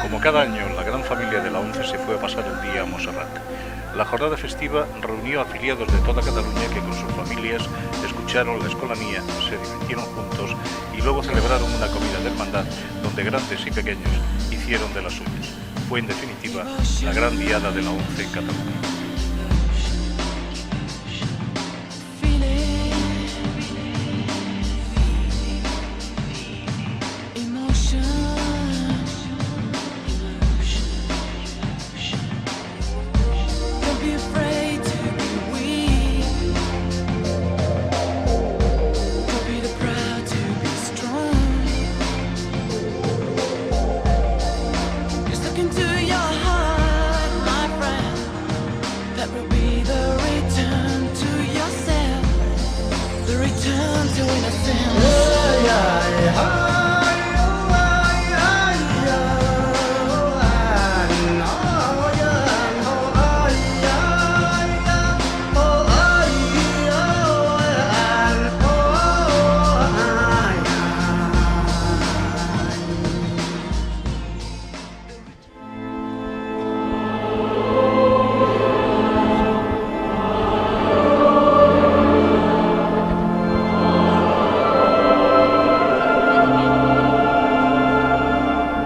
Como cada año, la gran familia de la ONCE se fue a pasar el día a Montserrat. La jornada festiva reunió afiliados de toda Cataluña que con sus familias escucharon la escolanía, se divirtieron juntos y luego celebraron una comida de hermandad donde grandes y pequeños hicieron de las suyas. Fue en definitiva la gran diada de la ONCE en Cataluña.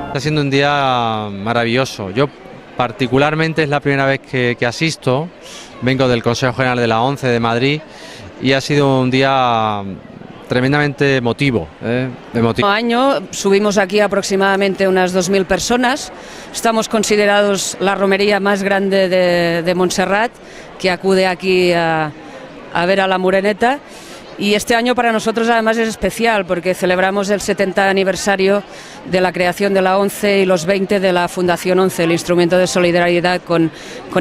Está siendo un día maravilloso. Yo particularmente es la primera vez que asisto, vengo del Consejo General de la ONCE de Madrid y ha sido un día tremendamente emotivo. Año subimos aquí aproximadamente unas 2.000 personas. Estamos considerados la romería más grande de Montserrat, que acude aquí a ver a la Moreneta. Y este año para nosotros además es especial porque celebramos el 70 aniversario de la creación de la ONCE y los 20 de la Fundación ONCE, el instrumento de solidaridad con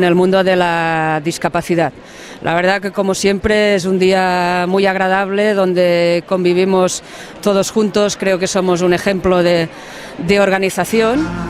el mundo de la discapacidad. La verdad que como siempre es un día muy agradable donde convivimos todos juntos, creo que somos un ejemplo de organización.